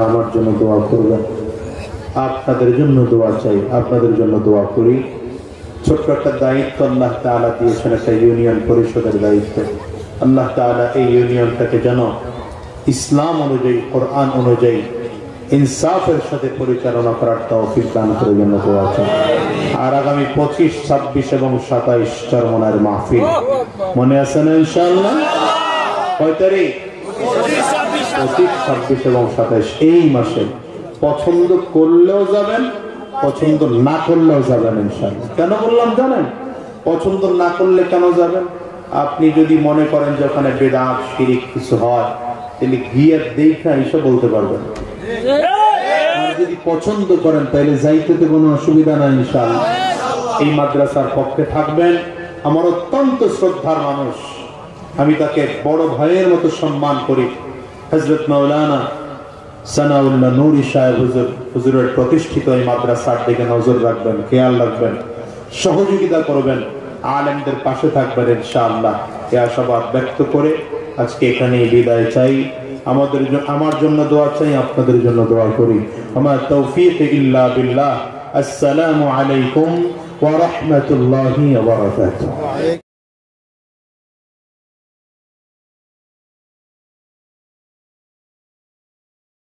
আমার জন্য দোয়া করবেন, আপনাদের জন্য দোয়া চাই, আপনাদের জন্য দোয়া করি। ছোট্ট একটা দায়িত্ব আল্লাহ তাআলা দিয়েছেন, একটা ইউনিয়ন পরিষদের দায়িত্ব। আল্লাহ তাআলা এই ইউনিয়নটাকে যেন ইসলাম অনুযায়ী, কোরআন অনুযায়ী ইনসাফের সাথে পরিচালনা করার তৌফিক দান করে জন্য দোয়া চাই। আর আগামী 25, 26 এবং 27 চরমনার মাহফিল মনে আছে না ইনশাআল্লাহ? কয় তারিখ? 25, 26 এবং 27 এই মাসে। পছন্দ করলেও যাবেন, পছন্দ না করলেও যাবেন ইনশাআল্লাহ। কেন বললাম জানেন? পছন্দ না করলে কেন যাবেন? আপনি যদি মনে করেন যে ওখানে বেদাত শিরিক কিছু হয়, তাহলে গিয়ে দেখা এসে বলতে পারবেন। আর যদি পছন্দ করেন তাহলে যাইতে তো কোনো অসুবিধা নাই ইনশাআল্লাহ। এই মাদ্রাসার পক্ষে থাকবেন আমার অত্যন্ত শ্রদ্ধার মানুষ, আমি তাকে বড় ভাইয়ের মতো সম্মান করি, হযরত মাওলানা সানাউল্লাহ নূরী সাহেব হুজুরের প্রতিষ্ঠিত এই মাদ্রাসার দিকে নজর রাখবেন, খেয়াল রাখবেন, সহযোগিতা করবেন, আলেমদের পাশে থাকবেন ইনশাআল্লাহ। এই আশাবাদ ব্যক্ত করে আজকে এখানেই বিদায় চাই। আমার জন্য দোয়া চাই, আপনাদের জন্য দোয়া করি। আমার তৌফিক ইল্লা বিল্লাহ। আসসালামু আলাইকুম ওয়া রাহমাতুল্লাহি ওয়া বারাকাতুহু।